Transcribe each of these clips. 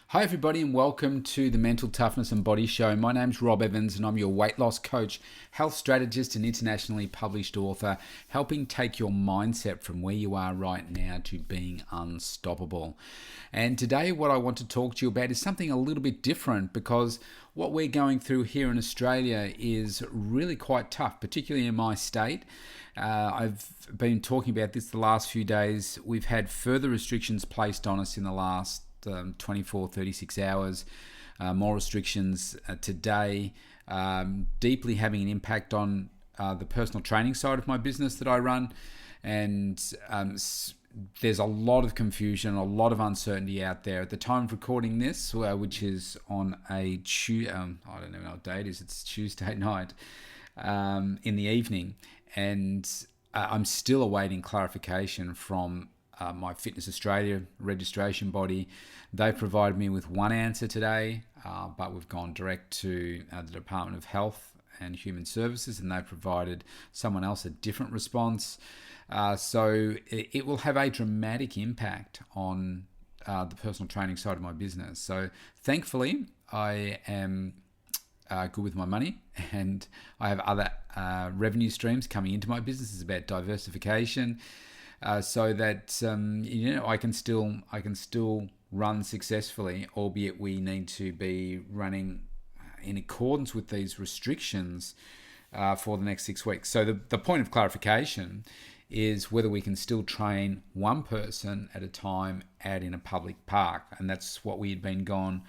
Hi, everybody, and welcome to the Mental Toughness and Body Show. My name's Rob Evans, and I'm your weight loss coach, health strategist, and internationally published author, helping take your mindset from where you are right now to being unstoppable. And today, what I want to talk to you about is something a little bit different because what we're going through here in Australia is really quite tough, particularly in my state. I've been talking about this the last few days. We've had further restrictions placed on us in the last 24, 36 hours, more restrictions today, deeply having an impact on the personal training side of my business that I run. And there's a lot of confusion, a lot of uncertainty out there. At the time of recording this, which is on a Tuesday, I don't know what day it is, it's Tuesday night in the evening. And I'm still awaiting clarification from my Fitness Australia registration body. They provided me with one answer today, but we've gone direct to the Department of Health and Human Services, and they provided someone else a different response. So it will have a dramatic impact on the personal training side of my business. So thankfully, I am good with my money, and I have other revenue streams coming into my business. It's about diversification. So that I can still run successfully, albeit we need to be running in accordance with these restrictions for the next 6 weeks. So the point of clarification is whether we can still train one person at a time out in a public park, and that's what we had been gone.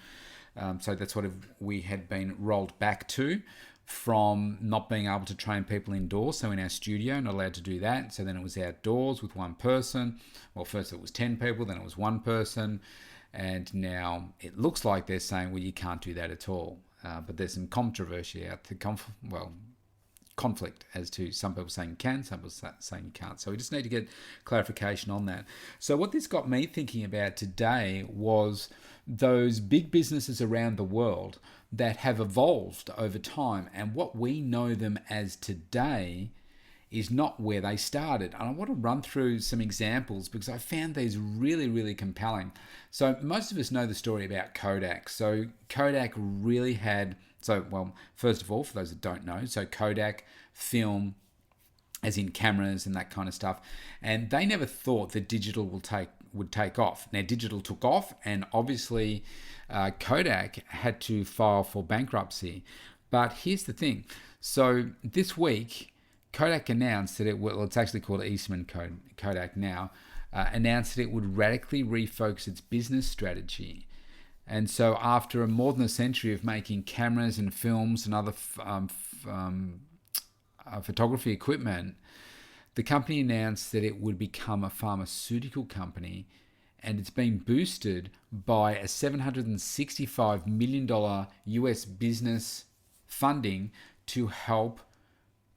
So that's what we had been rolled back to, from not being able to train people indoors, so in our studio, not allowed to do that. So then it was outdoors with one person. Well, first it was 10 people, then it was one person, and now it looks like they're saying, well, you can't do that at all. But there's some controversy out there, conflict as to some people saying you can, some people saying you can't. So we just need to get clarification on that. So what this got me thinking about today was those big businesses around the world that have evolved over time, and what we know them as today is not where they started. And I want to run through some examples because I found these really, really compelling. So most of us know the story about Kodak. So Kodak really had, first of all, for those that don't know, so Kodak film, as in cameras and that kind of stuff, and they never thought that digital would take off. Now digital took off, and obviously Kodak had to file for bankruptcy. But here's the thing. So this week, Kodak announced that it's actually called Eastman Kodak now, announced that it would radically refocus its business strategy. And so after more than a century of making cameras and films and other photography equipment, the company announced that it would become a pharmaceutical company, and it's been boosted by a $765 million US business funding to help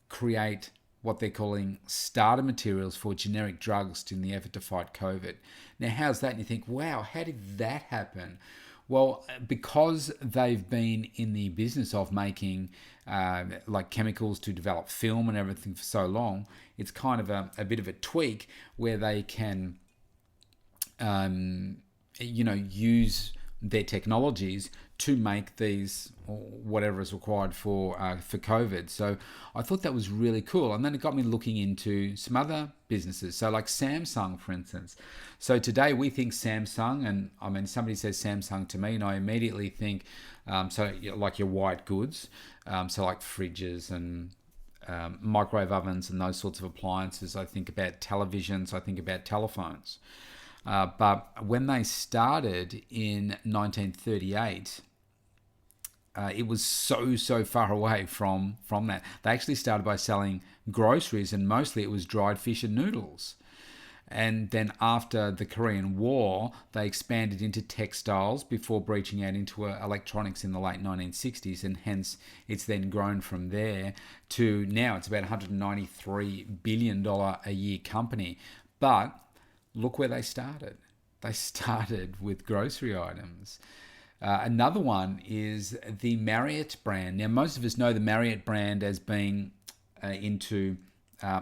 create what they're calling starter materials for generic drugs in the effort to fight COVID. Now, how's that? And you think, wow, how did that happen? Well, because they've been in the business of making like chemicals to develop film and everything for so long, it's kind of a bit of a tweak where they can use their technologies to make these, or whatever is required for COVID. So I thought that was really cool. And then it got me looking into some other businesses. So like Samsung, for instance. So today we think Samsung, and I mean, somebody says Samsung to me, and I immediately think, like your white goods, so like fridges and microwave ovens and those sorts of appliances. I think about televisions, I think about telephones. But when they started in 1938, it was so far away from that. They actually started by selling groceries, and mostly it was dried fish and noodles. And then after the Korean War, they expanded into textiles before breaching out into electronics in the late 1960s, and hence it's then grown from there to now it's about $193 billion a year company. But look where they started. They started with grocery items. Another one is the Marriott brand. Now, most of us know the Marriott brand as being into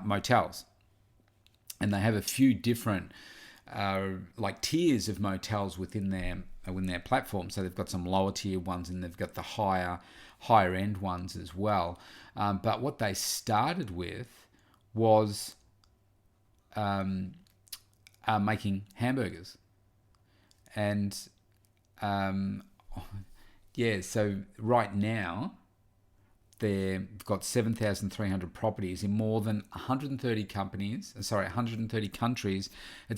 motels. And they have a few different like tiers of motels within their their platform. So they've got some lower tier ones, and they've got the higher end ones as well. But what they started with was making hamburgers, and so right now they've got 7,300 properties in more than 130 countries. It's a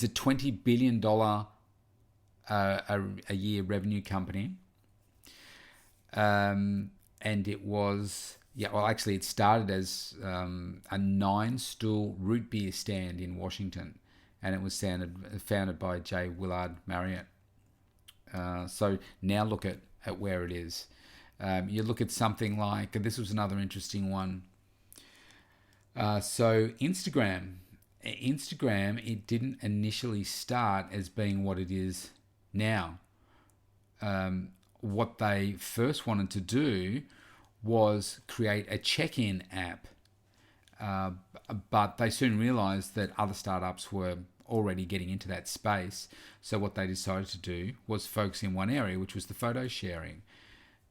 $20 billion a year revenue company. And it was, actually it started as a 9-stool root beer stand in Washington, and it was founded by J. Willard Marriott. So now look at where it is. You look at something like, this was another interesting one. So Instagram, it didn't initially start as being what it is now. What they first wanted to do was create a check-in app, but they soon realized that other startups were already getting into that space. So what they decided to do was focus in one area, which was the photo sharing.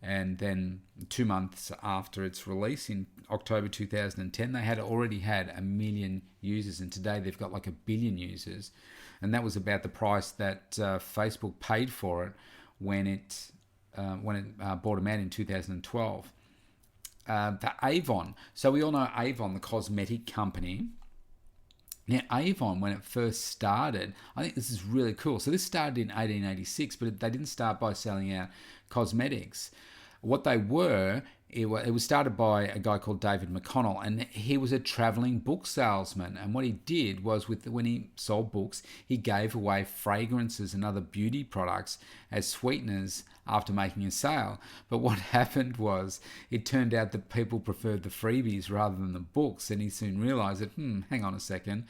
And then 2 months after its release in October 2010, they had already had 1 million users, and today they've got like 1 billion users. And that was about the price that Facebook paid for it when it bought them out in 2012. The Avon. So we all know Avon, the cosmetic company. Now, Avon, when it first started, I think this is really cool. So this started in 1886, but they didn't start by selling out cosmetics. What they were, it was started by a guy called David McConnell, and he was a traveling book salesman. And what he did was, when he sold books, he gave away fragrances and other beauty products as sweeteners after making a sale. But what happened was, it turned out that people preferred the freebies rather than the books, and he soon realized that, hang on a second,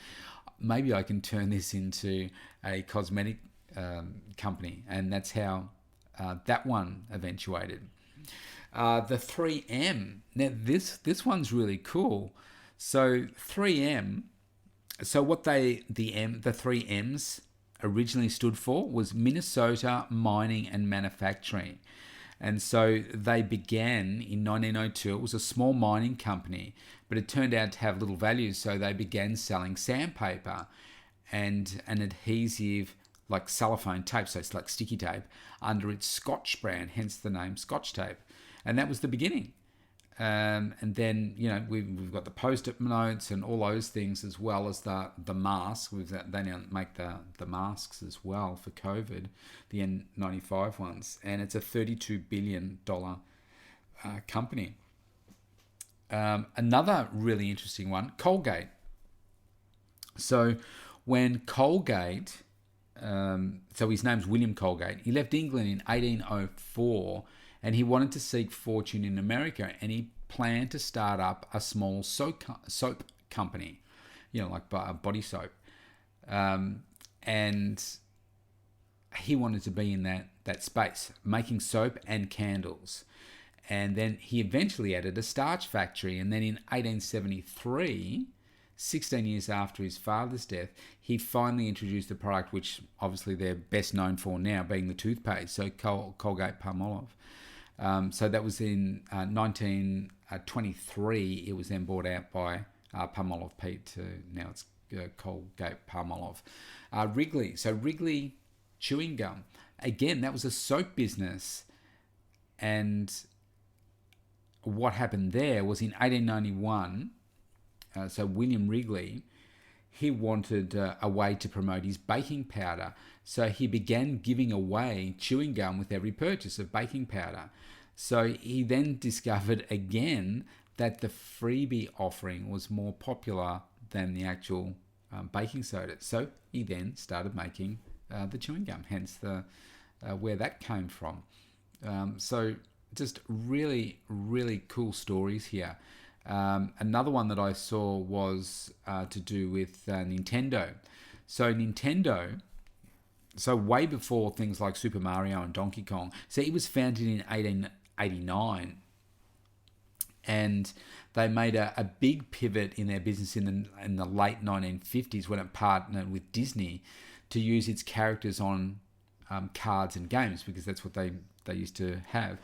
maybe I can turn this into a cosmetic company. And that's how that one eventuated. The 3M. Now this one's really cool. So 3M. So what the 3 M's originally stood for was Minnesota Mining and Manufacturing. And so they began in 1902. It was a small mining company, but it turned out to have little value. So they began selling sandpaper and an adhesive like cellophane tape, so it's like sticky tape, under its Scotch brand, hence the name Scotch tape. And that was the beginning. And then, we've got the post-it notes and all those things, as well as the mask. They now make the masks as well for COVID, the N95 ones. And it's a $32 billion company. Another really interesting one, Colgate. So when Colgate, so his name's William Colgate, he left England in 1804, and he wanted to seek fortune in America, and he planned to start up a small soap company, like body soap. And he wanted to be in that space, making soap and candles. And then he eventually added a starch factory. And then in 1873, 16 years after his father's death, he finally introduced the product, which obviously they're best known for now, being the toothpaste, so Colgate Palmolive. So that was in 1923. It was then bought out by Palmolive Pete. Now it's Colgate Palmolive. Wrigley. So Wrigley chewing gum. Again, that was a soap business. And what happened there was in 1891, so William Wrigley, he wanted a way to promote his baking powder. So he began giving away chewing gum with every purchase of baking powder. So he then discovered again that the freebie offering was more popular than the actual baking soda. So he then started making the chewing gum, hence the where that came from. So just really, really cool stories here. Another one that I saw was to do with Nintendo. So Nintendo, so way before things like Super Mario and Donkey Kong. So it was founded in 1889, and they made a big pivot in their business in the late 1950s when it partnered with Disney to use its characters on cards and games, because that's what they used to have.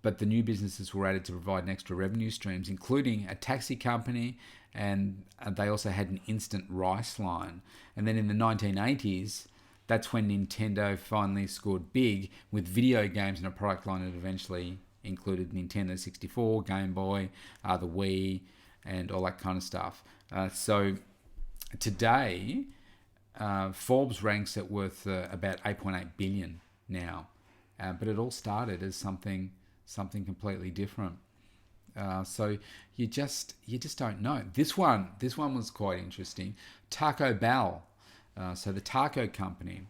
But the new businesses were added to provide extra revenue streams, including a taxi company, and they also had an instant rice line. And then in the 1980s, that's when Nintendo finally scored big with video games and a product line that eventually included Nintendo 64, Game Boy, the Wii, and all that kind of stuff. So today, Forbes ranks it worth about 8.8 billion now, but it all started as something completely different. So you just don't know. This one was quite interesting. Taco Bell, so the taco company.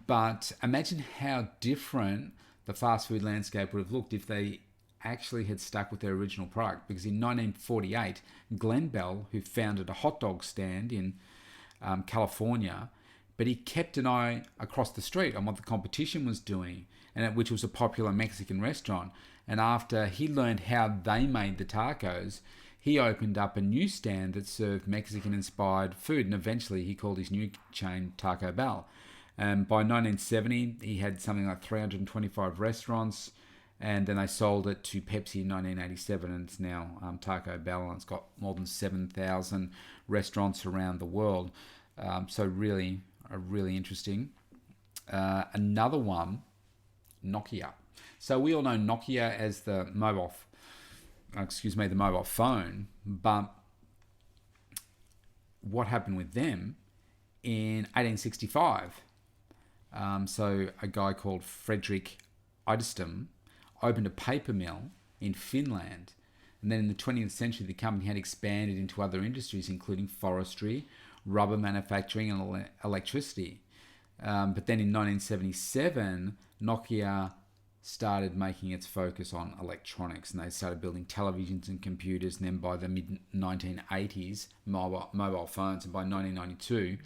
But imagine how different the fast food landscape would have looked if they actually had stuck with their original product. Because in 1948, Glenn Bell, who founded a hot dog stand in California, but he kept an eye across the street on what the competition was doing, and which was a popular Mexican restaurant. And after he learned how they made the tacos, he opened up a new stand that served Mexican-inspired food, and eventually he called his new chain Taco Bell. And by 1970, he had something like 325 restaurants, and then they sold it to Pepsi in 1987, and it's now Taco Bell, and it's got more than 7,000 restaurants around the world. So really interesting. Another one, Nokia. So we all know Nokia as the mobile phone, but what happened with them in 1865? So a guy called Frederick Idestam opened a paper mill in Finland. And then in the 20th century, the company had expanded into other industries, including forestry, rubber manufacturing, and electricity. But then in 1977, Nokia started making its focus on electronics, and they started building televisions and computers. And then by the mid-1980s, mobile phones, and by 1992,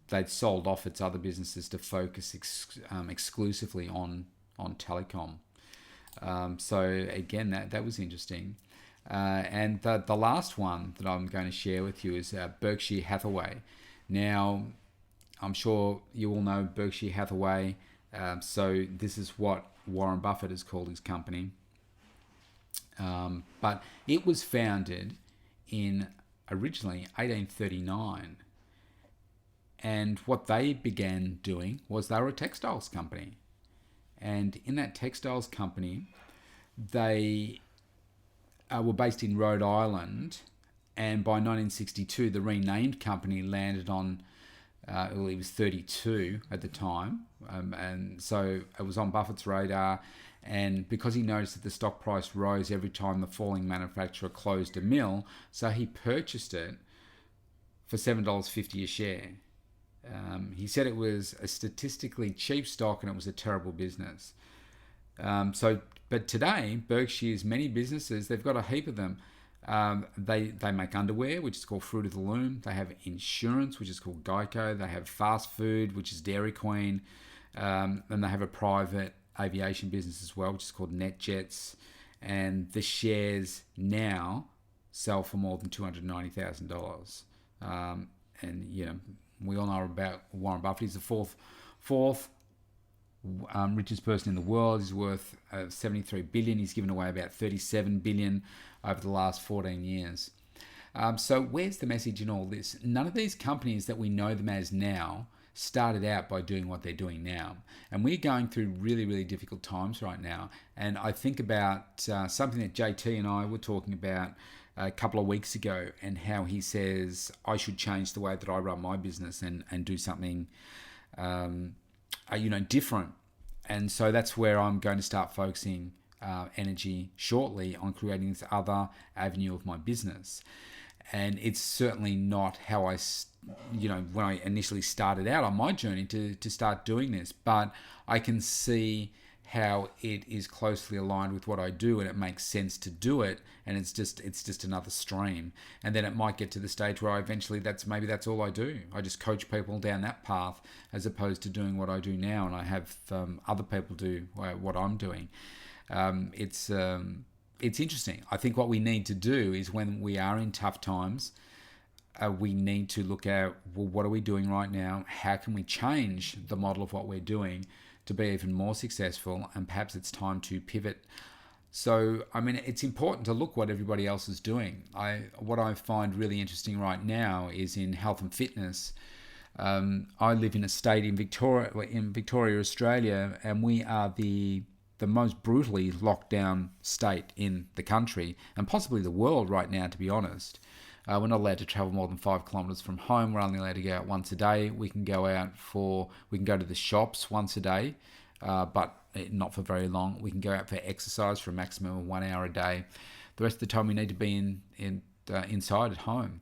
they'd sold off its other businesses to focus exclusively on telecom. So again, that was interesting. And the last one that I'm going to share with you is Berkshire Hathaway. Now, I'm sure you all know Berkshire Hathaway. So this is what Warren Buffett has called his company. But it was founded in originally 1839. And what they began doing was they were a textiles company. And in that textiles company, they were based in Rhode Island. And by 1962, the renamed company landed on, it was 32 at the time. And so it was on Buffett's radar. And because he noticed that the stock price rose every time the falling manufacturer closed a mill, so he purchased it for $7.50 a share. He said it was a statistically cheap stock and it was a terrible business. But today, Berkshire's many businesses, they've got a heap of them. They make underwear, which is called Fruit of the Loom. They have insurance, which is called Geico. They have fast food, which is Dairy Queen. And they have a private aviation business as well, which is called NetJets. And the shares now sell for more than $290,000. And, you know, we all know about Warren Buffett. He's the fourth richest person in the world. He's worth $73 billion. He's given away about $37 billion over the last 14 years. So where's the message in all this? None of these companies that we know them as now started out by doing what they're doing now. And we're going through really, really difficult times right now. And I think about something that JT and I were talking about a couple of weeks ago, and how he says I should change the way that I run my business and do something different. And so that's where I'm going to start focusing energy shortly on creating this other avenue of my business. And it's certainly not how when I initially started out on my journey to start doing this, but I can see how it is closely aligned with what I do, and it makes sense to do it, and it's just another stream. And then it might get to the stage where I eventually that's all I do. I just coach people down that path as opposed to doing what I do now, and I have other people do what I'm doing. It's interesting. I think what we need to do is, when we are in tough times, we need to look at, well, what are we doing right now? How can we change the model of what we're doing to be even more successful? And perhaps it's time to pivot. So, I mean, it's important to look what everybody else is doing. What I find really interesting right now is in health and fitness. I live in a state in Victoria, Australia, and we are the most brutally locked down state in the country and possibly the world right now, to be honest. We're not allowed to travel more than 5 kilometres from home. We're only allowed to go out once a day. We can go to the shops once a day, but not for very long. We can go out for exercise for a maximum of 1 hour a day. The rest of the time we need to be inside at home.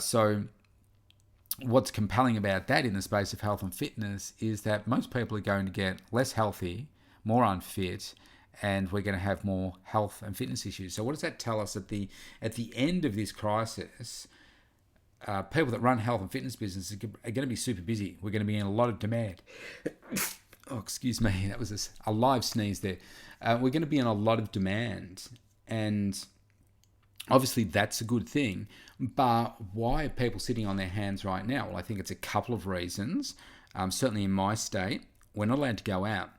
So what's compelling about that in the space of health and fitness is that most people are going to get less healthy, more unfit, and we're going to have more health and fitness issues. So what does that tell us at the end of this crisis? People that run health and fitness businesses are going to be super busy. We're going to be in a lot of demand. Oh, excuse me, that was a live sneeze there. We're going to be in a lot of demand, and obviously that's a good thing. But why are people sitting on their hands right now? Well, I think it's a couple of reasons. Certainly in my state, we're not allowed to go out.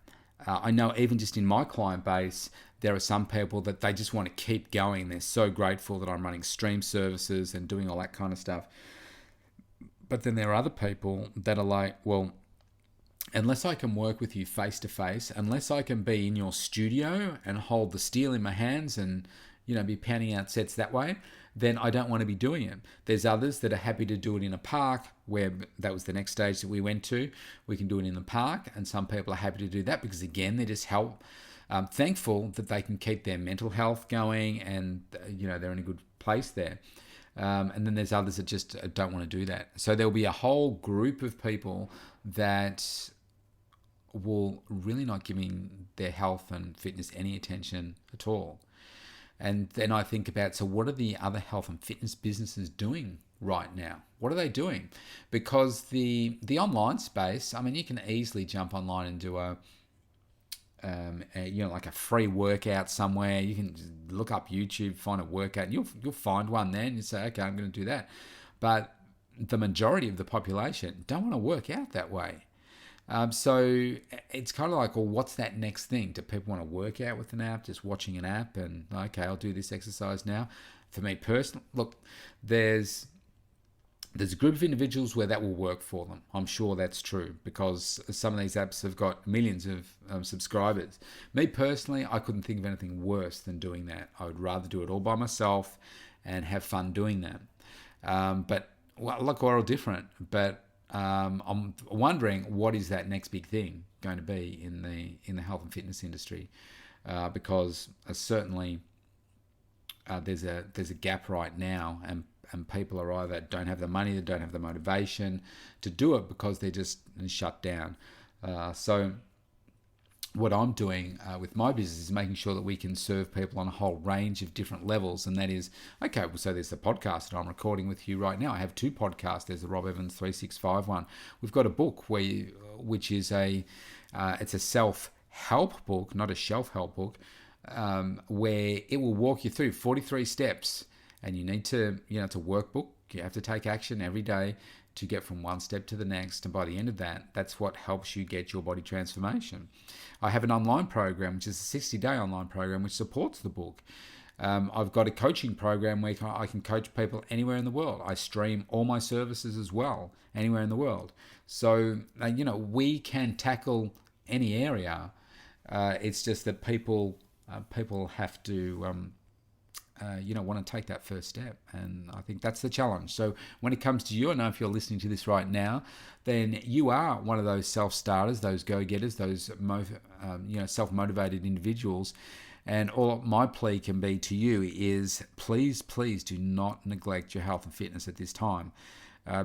I know even just in my client base, there are some people that they just want to keep going. They're so grateful that I'm running stream services and doing all that kind of stuff. But then there are other people that are like, well, unless I can work with you face to face, unless I can be in your studio and hold the steel in my hands and, be pounding out sets that way, then I don't want to be doing it. There's others that are happy to do it in a park, where that was the next stage that we went to. We can do it in the park, and some people are happy to do that because, again, they just thankful that they can keep their mental health going, and they're in a good place there. And then there's others that just don't want to do that. So there'll be a whole group of people that will really not giving their health and fitness any attention at all. And then I think about, so what are the other health and fitness businesses doing right now? What are they doing? Because the online space, I mean, you can easily jump online and do like a free workout somewhere. You can just look up YouTube, find a workout, and you'll find one there, and you say, okay, I'm going to do that. But the majority of the population don't want to work out that way. So it's kind of like, well, what's that next thing? Do people want to work out with an app, just watching an app and, okay, I'll do this exercise now? For me personally, look, there's a group of individuals where that will work for them. I'm sure that's true because some of these apps have got millions of subscribers. Me personally, I couldn't think of anything worse than doing that. I would rather do it all by myself and have fun doing that. But, well, look, we're all different, but I'm wondering what is that next big thing going to be in the health and fitness industry, because certainly there's a gap right now, and people are either don't have the money, they don't have the motivation to do it because they're just shut down. So what I'm doing with my business is making sure that we can serve people on a whole range of different levels. And that is, okay, well, so there's the podcast that I'm recording with you right now. I have 2 podcasts. There's the Rob Evans 365 one. We've got a book which is it's a self-help book, not a shelf-help book, where it will walk you through 43 steps. And you need to, it's a workbook. You have to take action every day to get from one step to the next. And by the end of that, that's what helps you get your body transformation. I have an online program, which is a 60-day online program, which supports the book. I've got a coaching program where I can coach people anywhere in the world. I stream all my services as well, anywhere in the world. So, we can tackle any area. It's just that people have to want to take that first step. And I think that's the challenge. So when it comes to you, I know if you're listening to this right now, then you are one of those self-starters, those go-getters, those self-motivated individuals. And all my plea can be to you is please do not neglect your health and fitness at this time.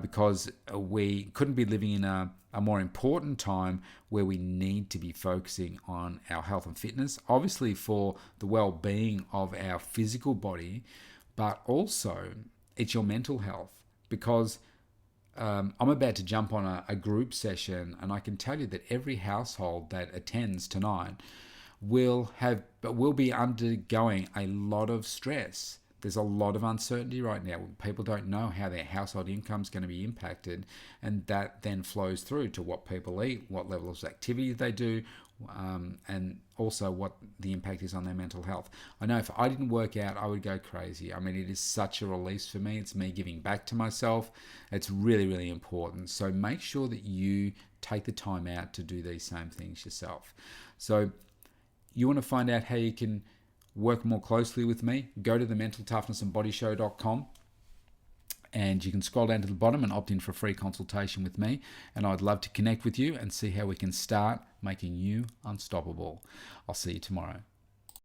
Because we couldn't be living in a more important time where we need to be focusing on our health and fitness, obviously for the well-being of our physical body, but also it's your mental health. Because I'm about to jump on a group session, and I can tell you that every household that attends tonight will be undergoing a lot of stress. There's a lot of uncertainty right now. People don't know how their household income is going to be impacted, and that then flows through to what people eat, what levels of activity they do, and also what the impact is on their mental health. I know if I didn't work out, I would go crazy. I mean, it is such a release for me. It's me giving back to myself. It's really, really important. So make sure that you take the time out to do these same things yourself. So you want to find out how you can work more closely with me, go to the mentaltoughnessandbodyshow.com, and you can scroll down to the bottom and opt in for a free consultation with me. And I'd love to connect with you and see how we can start making you unstoppable. I'll see you tomorrow.